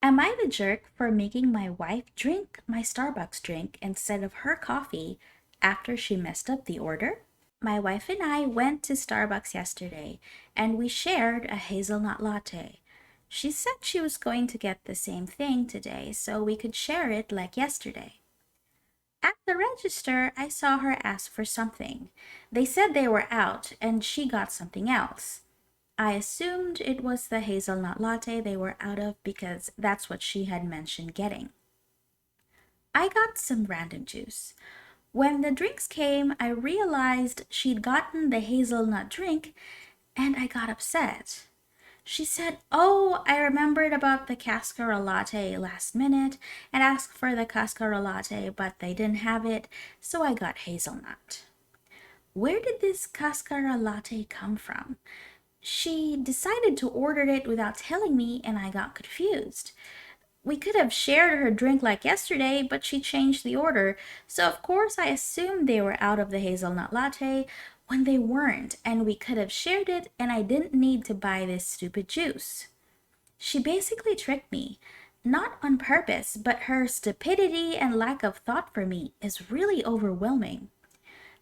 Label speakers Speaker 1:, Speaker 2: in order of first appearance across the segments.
Speaker 1: Am I the jerk for making my wife drink my Starbucks drink instead of her coffee after she messed up the order? My wife and I went to Starbucks yesterday and we shared a hazelnut latte. She said she was going to get the same thing today so we could share it like yesterday. At the register, I saw her ask for something. They said they were out and she got something else. I assumed it was the hazelnut latte they were out of because that's what she had mentioned getting. I got some random juice. When the drinks came, I realized she'd gotten the hazelnut drink and I got upset. She said, "Oh, I remembered about the cascara latte last minute and asked for the cascara latte, but they didn't have it, so I got hazelnut." Where did this cascara latte come from? She decided to order it without telling me, and I got confused. We could have shared her drink like yesterday, but she changed the order, so of course I assumed they were out of the hazelnut latte when they weren't, and we could have shared it, and I didn't need to buy this stupid juice. She basically tricked me. Not on purpose, but her stupidity and lack of thought for me is really overwhelming.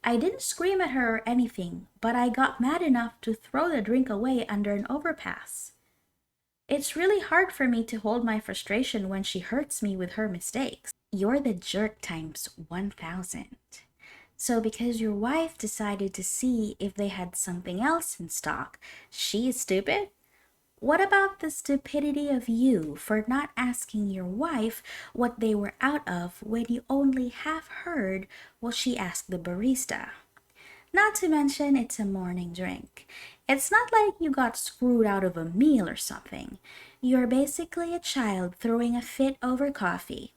Speaker 1: I didn't scream at her or anything, but I got mad enough to throw the drink away under an overpass. It's really hard for me to hold my frustration when she hurts me with her mistakes. You're the jerk times 1,000. So because your wife decided to see if they had something else in stock, she is stupid? What about the stupidity of you for not asking your wife what they were out of when you only half heard what she asked the barista? Not to mention, it's a morning drink. It's not like you got screwed out of a meal or something. You're basically a child throwing a fit over coffee.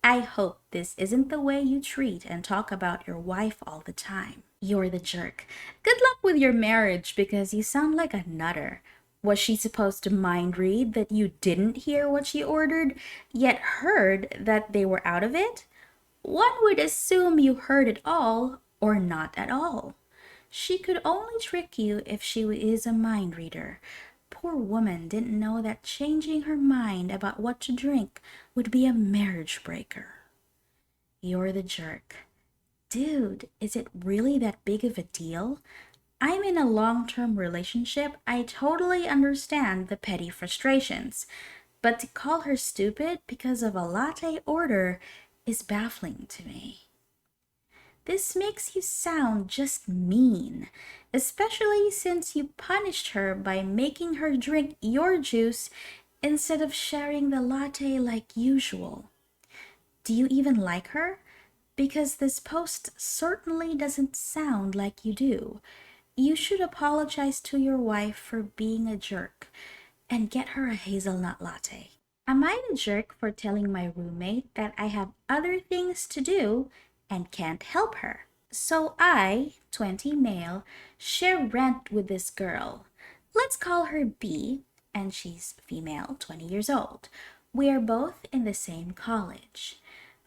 Speaker 1: I hope this isn't the way you treat and talk about your wife all the time. You're the jerk. Good luck with your marriage because you sound like a nutter. Was she supposed to mind read that you didn't hear what she ordered, yet heard that they were out of it? One would assume you heard it all or not at all. She could only trick you if she is a mind reader. Poor woman didn't know that changing her mind about what to drink would be a marriage breaker. You're the jerk. Dude, is it really that big of a deal? I'm in a long-term relationship. I totally understand the petty frustrations. But to call her stupid because of a latte order is baffling to me. This makes you sound just mean, especially since you punished her by making her drink your juice instead of sharing the latte like usual. Do you even like her? Because this post certainly doesn't sound like you do. You should apologize to your wife for being a jerk and get her a hazelnut latte. Am I the jerk for telling my roommate that I have other things to do and can't help her? So I, 20 male, share rent with this girl. Let's call her B, and she's female, 20 years old. We are both in the same college.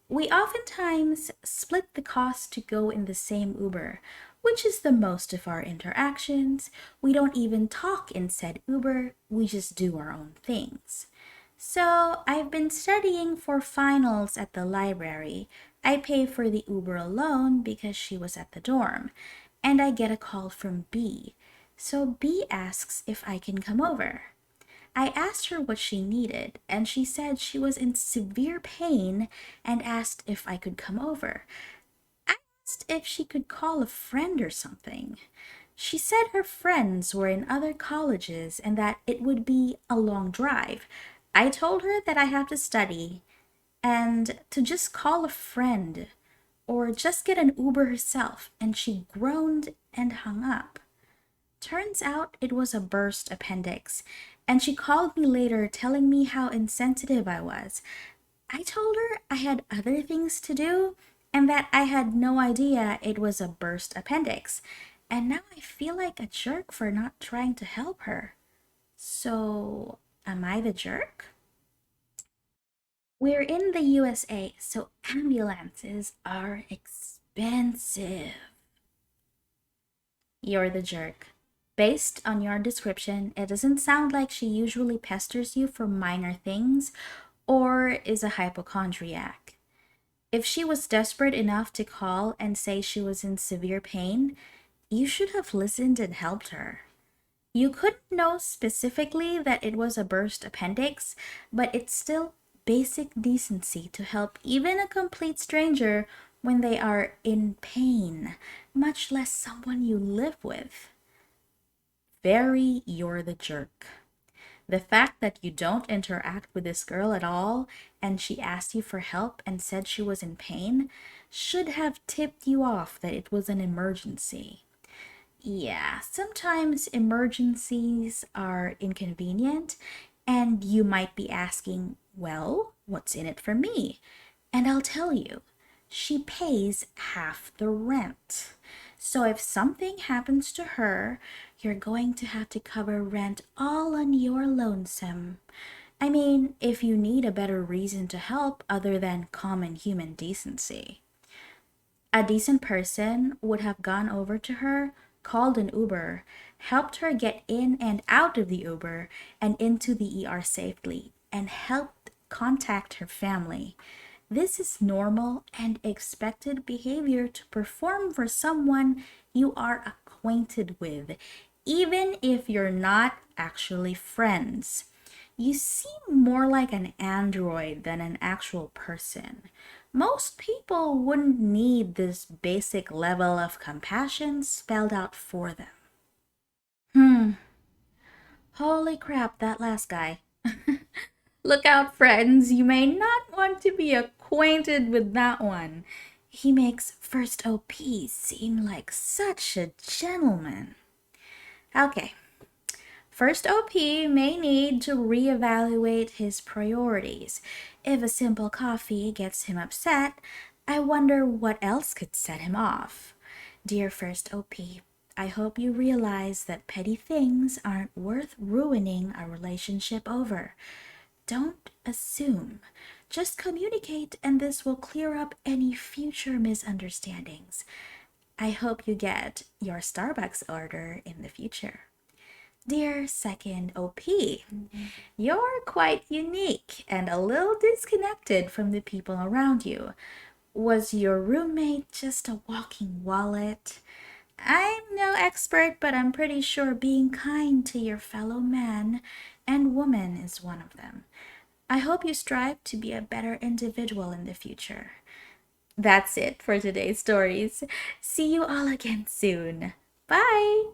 Speaker 1: We oftentimes split the cost to go in the same Uber, which is the most of our interactions. We don't even talk in said Uber, we just do our own things. So I've been studying for finals at the library. I pay for the Uber alone because she was at the dorm, and I get a call from B. So B asks if I can come over. I asked her what she needed, and she said she was in severe pain and asked if I could come over. I asked if she could call a friend or something. She said her friends were in other colleges and that it would be a long drive. I told her that I have to study and to just call a friend or just get an Uber herself, and she groaned and hung up. Turns out it was a burst appendix, and she called me later telling me how insensitive I was. I told her I had other things to do and that I had no idea it was a burst appendix, and now I feel like a jerk for not trying to help her. So, am I the jerk? We're in the USA, so ambulances are expensive. You're the jerk. Based on your description, it doesn't sound like she usually pesters you for minor things or is a hypochondriac. If she was desperate enough to call and say she was in severe pain, you should have listened and helped her. You couldn't know specifically that it was a burst appendix, but it's still basic decency to help even a complete stranger when they are in pain, much less someone you live with. Very, you're the jerk. The fact that you don't interact with this girl at all and she asked you for help and said she was in pain should have tipped you off that it was an emergency. Yeah, sometimes emergencies are inconvenient, and you might be asking, well, what's in it for me? And I'll tell you, she pays half the rent. So if something happens to her, you're going to have to cover rent all on your lonesome. I mean, if you need a better reason to help other than common human decency. A decent person would have gone over to her, called an Uber, helped her get in and out of the Uber and into the ER safely, and helped contact her family. This is normal and expected behavior to perform for someone you are acquainted with, even if you're not actually friends. You seem more like an android than an actual person. Most people wouldn't need this basic level of compassion spelled out for them. Hmm, holy crap, that last guy. Look out, friends, you may not want to be acquainted with that one. He makes First OP seem like such a gentleman. Okay, First OP may need to reevaluate his priorities. If a simple coffee gets him upset, I wonder what else could set him off. Dear First OP, I hope you realize that petty things aren't worth ruining a relationship over. Don't assume. Just communicate, and this will clear up any future misunderstandings. I hope you get your Starbucks order in the future. Dear second OP, you're quite unique and a little disconnected from the people around you. Was your roommate just a walking wallet? I'm no expert, but I'm pretty sure being kind to your fellow man and woman is one of them. I hope you strive to be a better individual in the future. That's it for today's stories. See you all again soon. Bye!